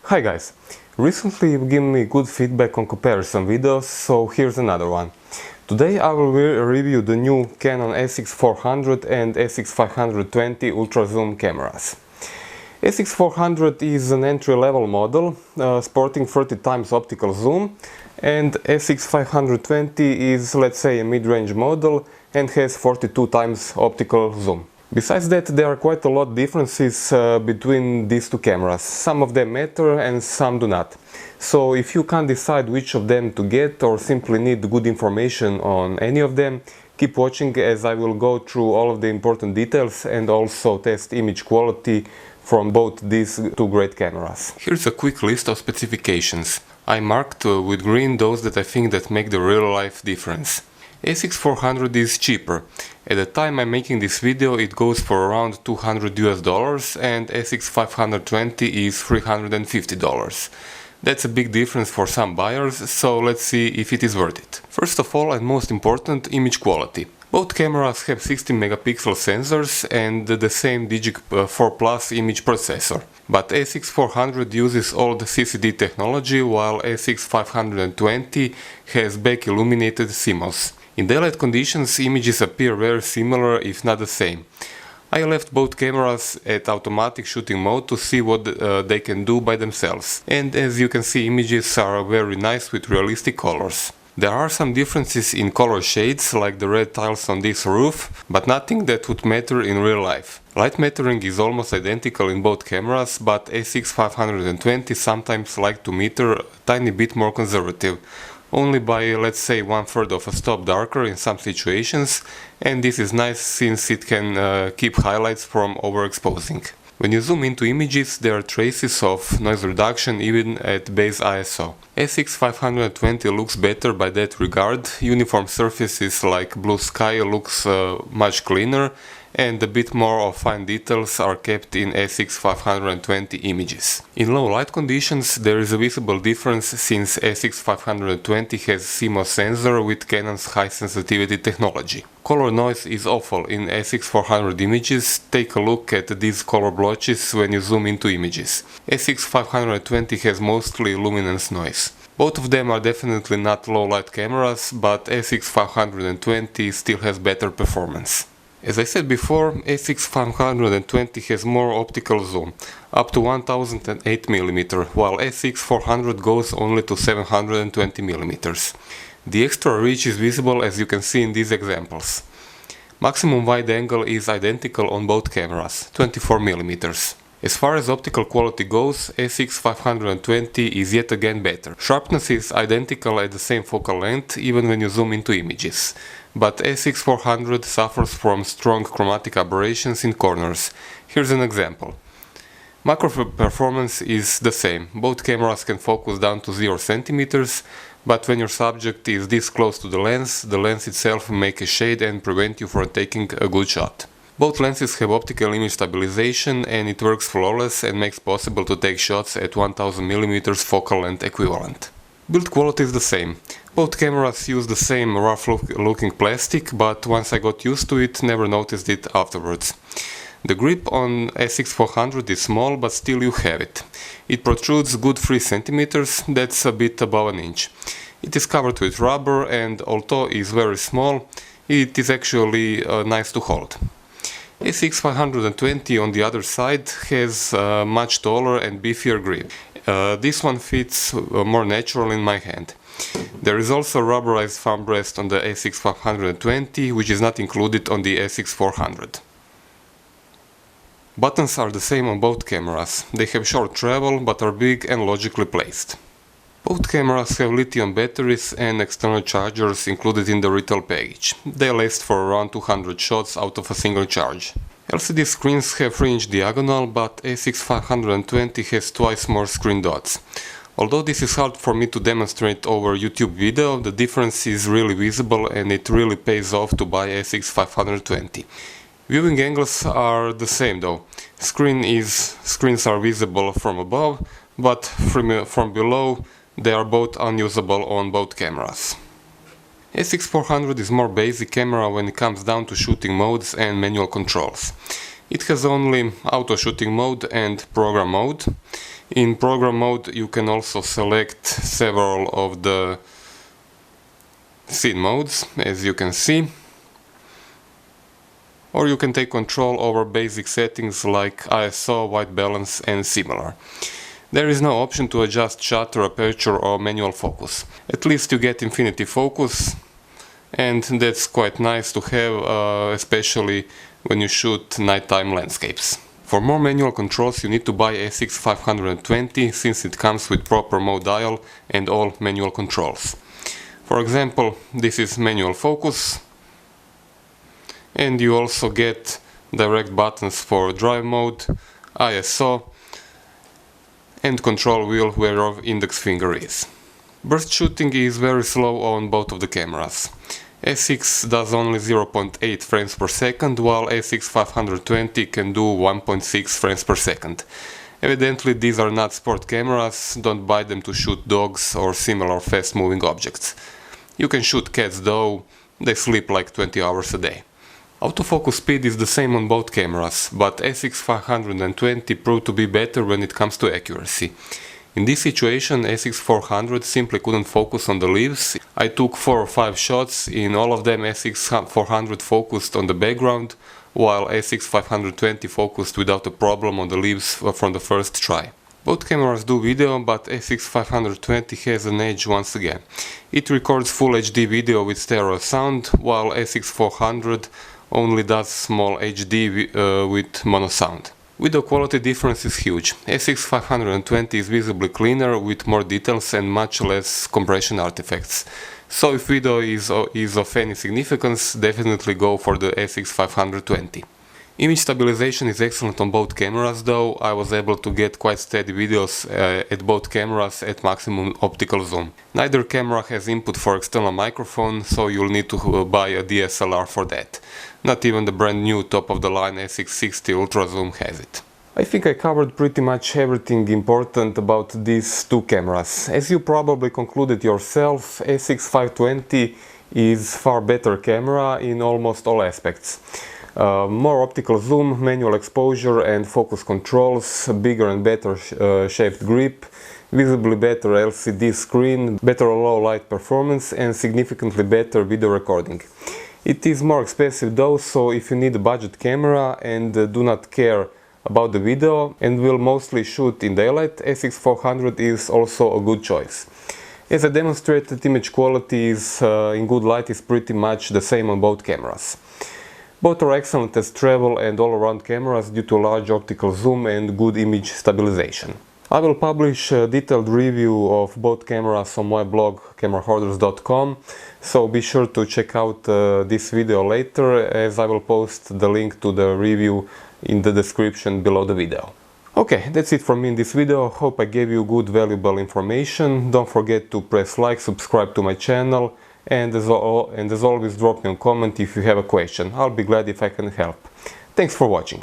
Hi guys! Recently you've given me good feedback on comparison videos, so here's another one. Today I will review the new Canon SX400 and SX520 ultra zoom cameras. SX400 is an entry-level model sporting 30 times optical zoom, and SX520 is, let's say, a mid-range model and has 42 times optical zoom. Besides that, there are quite a lot of differences between these two cameras. Some of them matter and some do not. So if you can't decide which of them to get or simply need good information on any of them, keep watching as I will go through all of the important details and also test image quality from both these two great cameras. Here's a quick list of specifications. I marked with green those that I think that make the real life difference. SX400 is cheaper. At the time I'm making this video it goes for around $200 and SX520 is $350. That's a big difference for some buyers, so let's see if it is worth it. First of all, and most important, image quality. Both cameras have 16 megapixel sensors and the same Digic 4 Plus image processor. But SX400 uses old CCD technology while SX520 has back illuminated CMOS. In daylight conditions, images appear very similar, if not the same. I left both cameras at automatic shooting mode to see what they can do by themselves. And as you can see, images are very nice with realistic colors. There are some differences in color shades, like the red tiles on this roof, but nothing that would matter in real life. Light metering is almost identical in both cameras, but SX520 sometimes like to meter a tiny bit more conservative. Only by, let's say, 1/3 of a stop darker in some situations, and this is nice since it can keep highlights from overexposing. When you zoom into images, there are traces of noise reduction even at base ISO. SX520 looks better by that regard. Uniform surfaces like blue sky looks much cleaner, and a bit more of fine details are kept in SX520 images. In low light conditions there is a visible difference since SX520 has CMOS sensor with Canon's high sensitivity technology. Color noise is awful in SX400 images. Take a look at these color blotches when you zoom into images. SX520 has mostly luminance noise. Both of them are definitely not low light cameras, but SX520 still has better performance. As I said before, SX520 has more optical zoom, up to 1008 mm, while SX400 goes only to 720 mm. The extra reach is visible as you can see in these examples. Maximum wide angle is identical on both cameras, 24 mm. As far as optical quality goes, SX520 is yet again better. Sharpness is identical at the same focal length even when you zoom into images. But SX400 suffers from strong chromatic aberrations in corners. Here's an example. Macro performance is the same. Both cameras can focus down to 0 centimeters, but when your subject is this close to the lens itself makes a shade and prevent you from taking a good shot. Both lenses have optical image stabilization and it works flawless and makes possible to take shots at 1000 mm focal length equivalent. Build quality is the same. Both cameras use the same rough looking plastic, but once I got used to it, never noticed it afterwards. The grip on SX400 is small, but still you have it. It protrudes good 3 centimeters, that's a bit above an inch. It is covered with rubber and although it is very small, it is actually nice to hold. SX520 on the other side has a much taller and beefier grip. This one fits more natural in my hand. There is also a rubberized thumb rest on the SX520, which is not included on the SX400. Buttons are the same on both cameras. They have short travel but are big and logically placed. Both cameras have lithium batteries and external chargers included in the retail package. They last for around 200 shots out of a single charge. LCD screens have 3-inch diagonal, but SX520 has twice more screen dots. Although this is hard for me to demonstrate over YouTube video, the difference is really visible and it really pays off to buy SX520. Viewing angles are the same though. Screens are visible from above, but from below they are both unusable on both cameras. SX400 is more basic camera when it comes down to shooting modes and manual controls. It has only auto shooting mode and program mode. In program mode you can also select several of the scene modes, as you can see, or you can take control over basic settings like ISO, white balance and similar. There is no option to adjust shutter, aperture or manual focus. At least you get infinity focus, and that's quite nice to have, especially when you shoot nighttime landscapes. For more manual controls you need to buy SX520, since it comes with proper mode dial and all manual controls. For example, this is manual focus, and you also get direct buttons for drive mode, ISO and control wheel where your index finger is. Burst shooting is very slow on both of the cameras. SX does only 0.8 frames per second, while SX520 can do 1.6 frames per second. Evidently these are not sport cameras, don't buy them to shoot dogs or similar fast moving objects. You can shoot cats though, they sleep like 20 hours a day. Autofocus speed is the same on both cameras, but SX520 proved to be better when it comes to accuracy. In this situation SX400 simply couldn't focus on the leaves. I took 4 or 5 shots, in all of them SX400 focused on the background, while SX520 focused without a problem on the leaves from the first try. Both cameras do video, but SX520 has an edge once again. It records full HD video with stereo sound, while SX400 only does small HD with mono sound. Video quality difference is huge. SX520 is visibly cleaner with more details and much less compression artifacts. So if video is of any significance, definitely go for the SX520. Image stabilization is excellent on both cameras though. I was able to get quite steady videos at both cameras at maximum optical zoom. Neither camera has input for external microphone, so you'll need to buy a DSLR for that. Not even the brand new top of the line SX60 Ultra Zoom has it. I think I covered pretty much everything important about these two cameras. As you probably concluded yourself, SX520 is far better camera in almost all aspects. More optical zoom, manual exposure and focus controls, bigger and better shaped grip, visibly better LCD screen, better low light performance and significantly better video recording. It is more expensive though, so if you need a budget camera and do not care about the video and will mostly shoot in daylight, SX400 is also a good choice. As I demonstrated, image quality is, in good light is pretty much the same on both cameras. Both are excellent as travel and all-around cameras due to large optical zoom and good image stabilization. I will publish a detailed review of both cameras on my blog camerahoarders.com, so be sure to check out this video later, as I will post the link to the review in the description below the video. Okay, that's it from me in this video. Hope I gave you good valuable information. Don't forget to press like, subscribe to my channel, and as always drop me a comment if you have a question. I'll be glad if I can help. Thanks for watching.